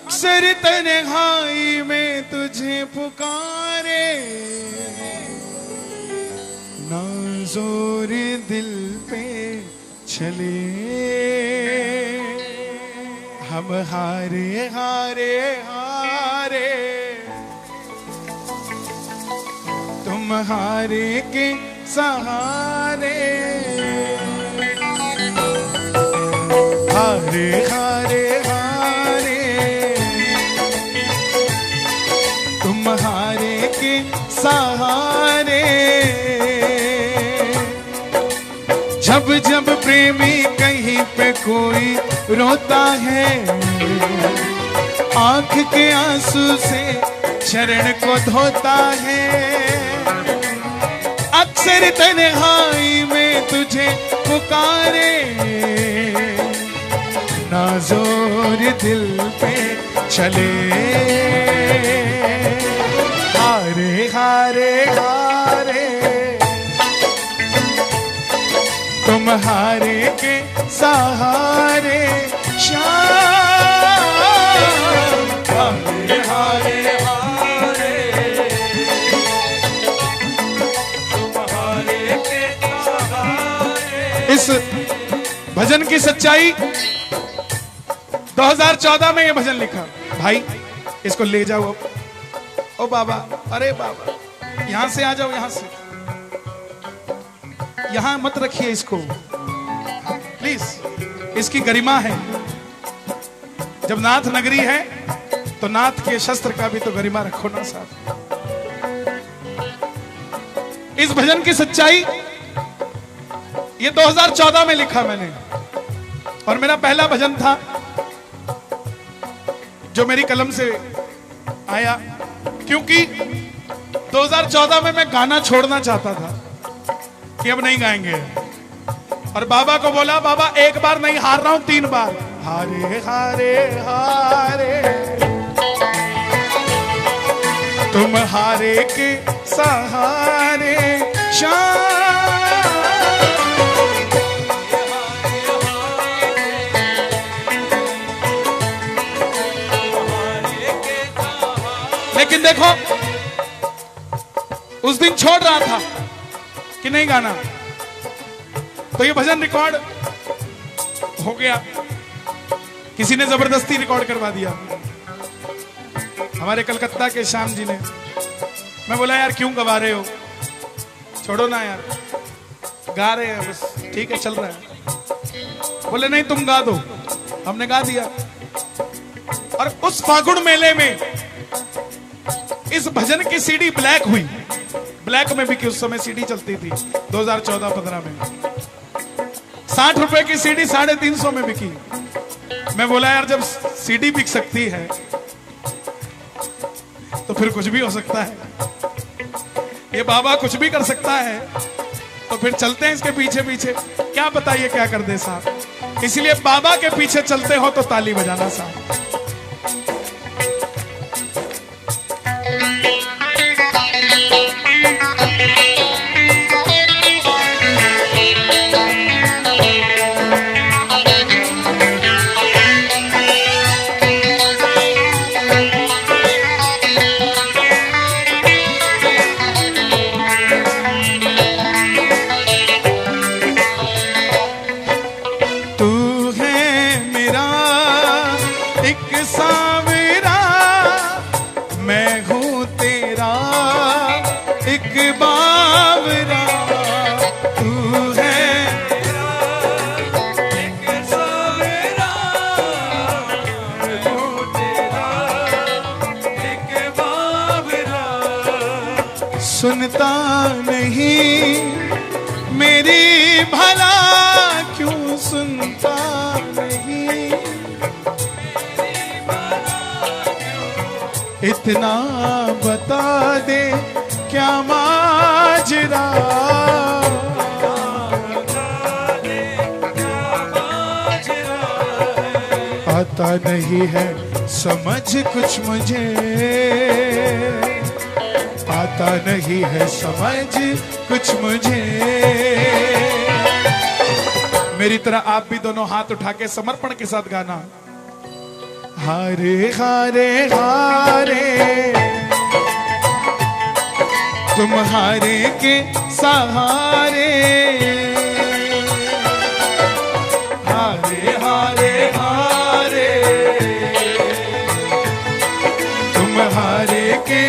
अक्सर तन्हाई में तुझे पुकारे, ना जोर दिल पे चले, हम हारे हारे हारे, तुम हारे के सहारे, हारे हारे हारे, तुम हारे के सहारे। जब जब प्रेमी कहीं पे कोई रोता है, आंख के आंसू से चरण को धोता है, अक्सर तन्हाई में तुझे पुकारे, ना जोर दिल पे चले, हारे हारे हारे, तुम हारे के सहारे, शाम हारे हारे हारे, तुम हारे के सहारे। इस भजन की सच्चाई 2014 में ये भजन लिखा। भाई इसको ले जाओ। ओ बाबा, अरे बाबा यहां से आ जाओ, यहां से, यहां मत रखिए इसको प्लीज, इसकी गरिमा है। जब नाथ नगरी है तो नाथ के शस्त्र का भी तो गरिमा रखो ना साथ। इस भजन की सच्चाई ये 2014 में लिखा मैंने, और मेरा पहला भजन था जो मेरी कलम से आया, क्योंकि 2014 में मैं गाना छोड़ना चाहता था कि अब नहीं गाएंगे, और बाबा को बोला बाबा एक बार नहीं, हार रहा हूं 3 बार, हारे हारे हारे, तुम हारे के सहारे, लेकिन देखो उस दिन छोड़ रहा था कि नहीं गाना, तो ये भजन रिकॉर्ड हो गया, किसी ने जबरदस्ती रिकॉर्ड करवा दिया, हमारे कलकत्ता के श्याम जी ने। मैं बोला यार क्यों गवा रहे हो, छोड़ो ना यार, गा रहे हैं बस, ठीक है चल रहा है। बोले नहीं तुम गा दो, हमने गा दिया। और उस फागुन मेले में इस भजन की सीडी ब्लैक हुई, ब्लैक में बिकी, उस समय सीडी चलती थी 2014-15 में, 60 रुपए की सीडी 350 में बिकी। मैं बोला यार जब सीडी बिक सकती है तो फिर कुछ भी हो सकता है, ये बाबा कुछ भी कर सकता है, तो फिर चलते हैं इसके पीछे पीछे, क्या बताइए क्या कर दे साहब। इसलिए बाबा के पीछे चलते हो तो ताली बजाना साहब। सुनता नहीं मेरी भला क्यों सुनता नहीं, इतना बता दे क्या माजरा, आता नहीं है समझ कुछ मुझे, आता नहीं है समझ कुछ मुझे। मेरी तरह आप भी दोनों हाथ उठा के समर्पण के साथ गाना, हारे हारे हारे तुम्हारे के सहारे, हारे हारे हारे तुम्हारे के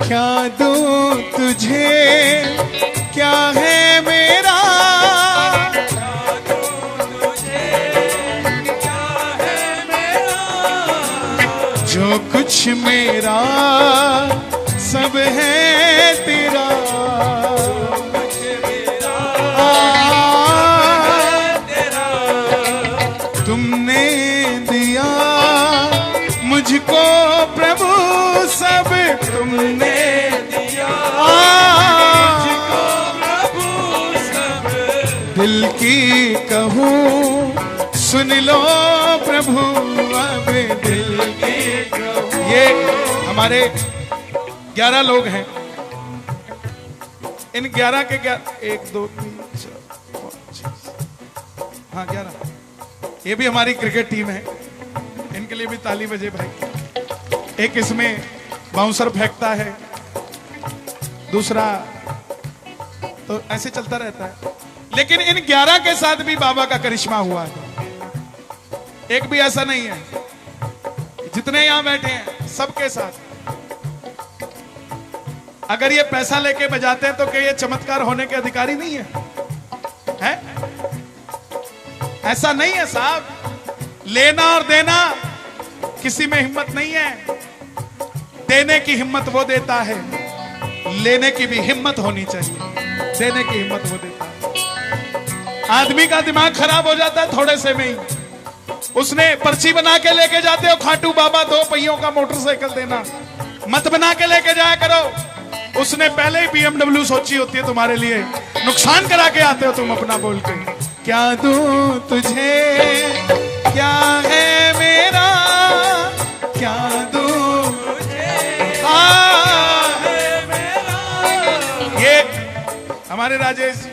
क्या दूं तुझे, क्या है मेरा, क्या दूं तुझे, क्या है मेरा, जो कुछ मेरा सब है तेरा, कुछ मेरा तेरा, तुमने दिया मुझको प्रभु सब तुमने दिया मुझको प्रभु सब, दिल की कहूँ सुन लो प्रभु अब दिल की कहूँ। ये हमारे 11 लोग हैं, इन 11 के 1 2 3 4 5 6 हाँ 11, ये भी हमारी क्रिकेट टीम है, इनके लिए भी ताली बजे भाई। एक इसमें बाउंसर फेंकता है, दूसरा तो ऐसे चलता रहता है, लेकिन इन 11 के साथ भी बाबा का करिश्मा हुआ है। एक भी ऐसा नहीं है, जितने यहां बैठे हैं सबके साथ। अगर ये पैसा लेके बजाते हैं तो क्या ये चमत्कार होने के अधिकारी नहीं है, है? ऐसा नहीं है साहब। लेना और देना किसी में हिम्मत नहीं है, देने की हिम्मत वो देता है, लेने की भी हिम्मत होनी चाहिए। देने की हिम्मत वो देता है। आदमी का दिमाग खराब हो जाता है थोड़े से में ही। उसने पर्ची बना के लेके जाते हो, खाटू बाबा 2 पहियों का मोटरसाइकिल देना, मत बना के लेके जाया करो। उसने पहले ही BMW सोची होती है तुम्हारे लिए, नुकसान करा के आते हो तुम अपना बोल के। क्या दूं तुझे, क्या है मेरा, क्या दूं तुझे है मेरा। ये हमारे राजेश जी,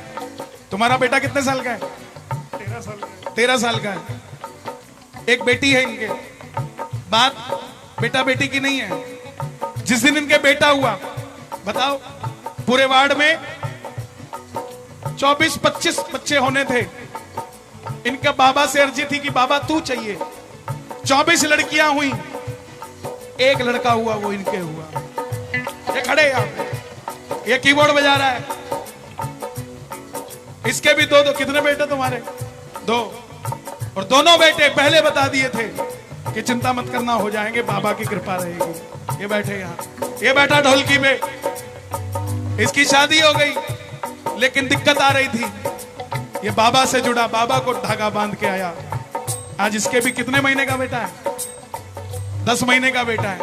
तुम्हारा बेटा कितने साल का है? 13 साल का है। एक बेटी है इनके। बात बेटा बेटी की नहीं है। जिस दिन इनके बेटा हुआ, बताओ पूरे वार्ड में 24-25 बच्चे होने थे। इनका बाबा से अर्जी थी कि बाबा तू चाहिए। 24 लड़कियां हुई, एक लड़का हुआ, वो इनके हुआ। ये खड़े यहाँ, ये कीबोर्ड बजा रहा है। इसके भी 2 कितने बेटे तुम्हारे? 2। और दोनों बेटे पहले बता दिए थे कि चिंता मत करना, हो जाएंगे, बाबा की कृपा रहेगी। ये बैठे यहाँ, ये बैठा ढोलकी में। इसकी शादी हो गई, लेकिन दिक्कत आ रही थी। ये बाबा से जुड़ा, बाबा को धागा बांध के आया। आज इसके भी कितने महीने का बेटा है? 10 महीने का बेटा है।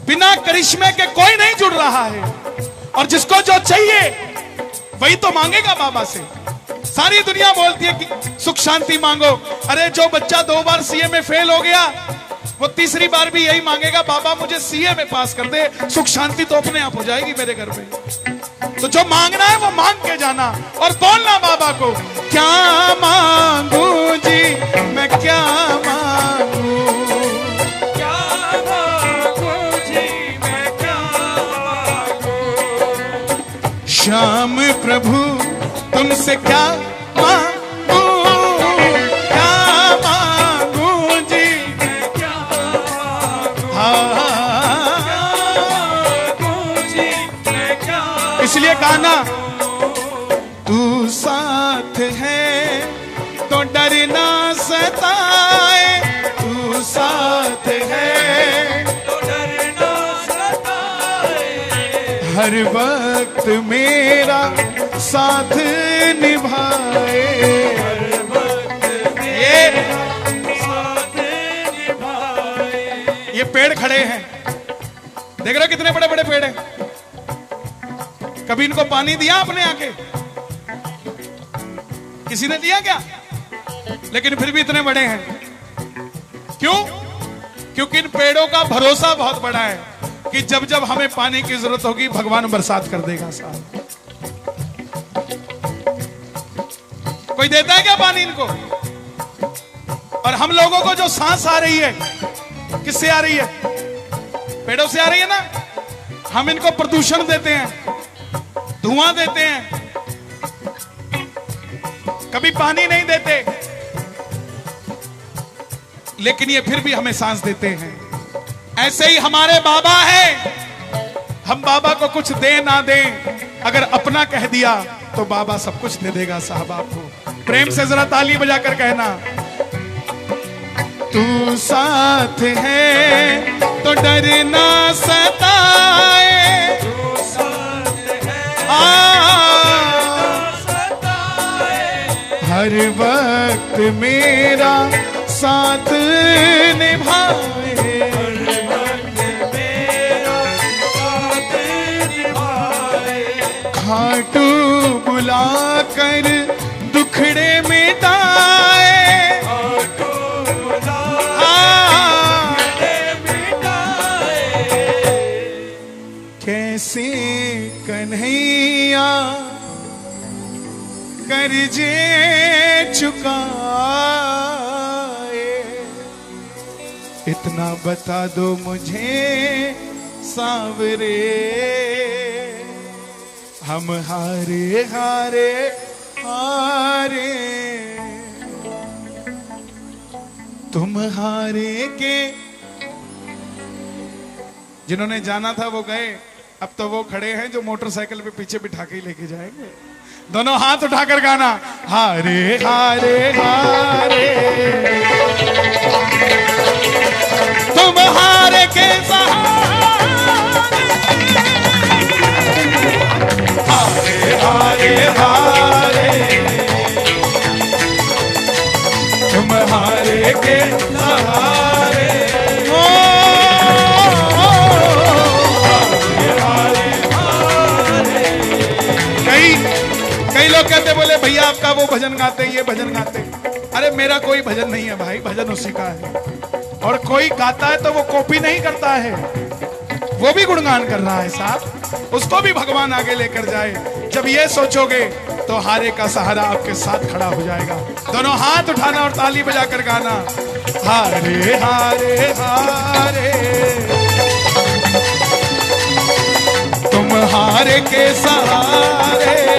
बिना करिश्मे के कोई नहीं जुड़ रहा है, और जिसको जो चाहिए वही तो मांगेगा बाबा से। सारी दुनिया बोलती है कि सुख शांति मांगो। अरे जो बच्चा 2 बार सीए में फेल हो गया, वो तीसरी बार भी यही मांगेगा, बाबा मुझे सीए में पास कर दे, सुख शांति तो अपने आप हो जाएगी मेरे घर में। तो जो मांगना है वो मांग के जाना और बोलना बाबा को, क्या मांगू जी मैं, क्या मांगू, क्या मांगू जी मैं, क्या मांगू। श्याम प्रभु तुमसे क्या मांगू, क्या मांगू जी मैं क्या मांगू। हाँ, जी मैं क्या। इसलिए गाना, तू साथ है तो डर ना सताए, तू साथ है तो डर ना सताए। हर वक्त मेरा साथ निभाए। हर खड़े हैं, देख रहे हो कितने बड़े बड़े पेड़ हैं। कभी इनको पानी दिया आपने आके? किसी ने दिया क्या? लेकिन फिर भी इतने बड़े हैं। क्यों? क्योंकि इन पेड़ों का भरोसा बहुत बड़ा है कि जब जब हमें पानी की जरूरत होगी भगवान बरसात कर देगा। साहब कोई देता है क्या पानी इनको? और हम लोगों को जो सांस आ रही है किससे आ रही है? पेड़ों से आ रही है ना। हम इनको प्रदूषण देते हैं, धुआं देते हैं, कभी पानी नहीं देते, लेकिन ये फिर भी हमें सांस देते हैं। ऐसे ही हमारे बाबा हैं, हम बाबा को कुछ दे ना दें, अगर अपना कह दिया तो बाबा सब कुछ दे देगा। साहब आपको प्रेम से जरा ताली बजाकर कहना, तू साथ है तो डर ना सताए, तू साथ है हर वक्त मेरा साथ निभाए, खाटू बुलाकर दुखड़े मिटाए, कैसे कन्हैया कर्जे चुकाए, इतना बता दो मुझे सांवरे, हम हारे हारे हारे, तुम हारे के। जिन्होंने जाना था वो गए, अब तो वो खड़े हैं जो मोटरसाइकिल पे पीछे बिठा के लेके जाएंगे। दोनों हाथ उठाकर गाना, हारे हारे हारे, तुम हारे के हारे हारे हारे, तुम हारे के सहारे, कई लोग कहते बोले भैया आपका वो भजन गाते ये भजन गाते। अरे मेरा कोई भजन नहीं है भाई, भजन उसी का है। और कोई गाता है तो वो कॉपी नहीं करता है, वो भी गुणगान कर रहा है साहब, उसको भी भगवान आगे लेकर जाए। जब ये सोचोगे तो हारे का सहारा आपके साथ खड़ा हो जाएगा। दोनों हाथ उठाना और ताली बजाकर गाना, हारे हारे हारे, तुम हारे के सहारे,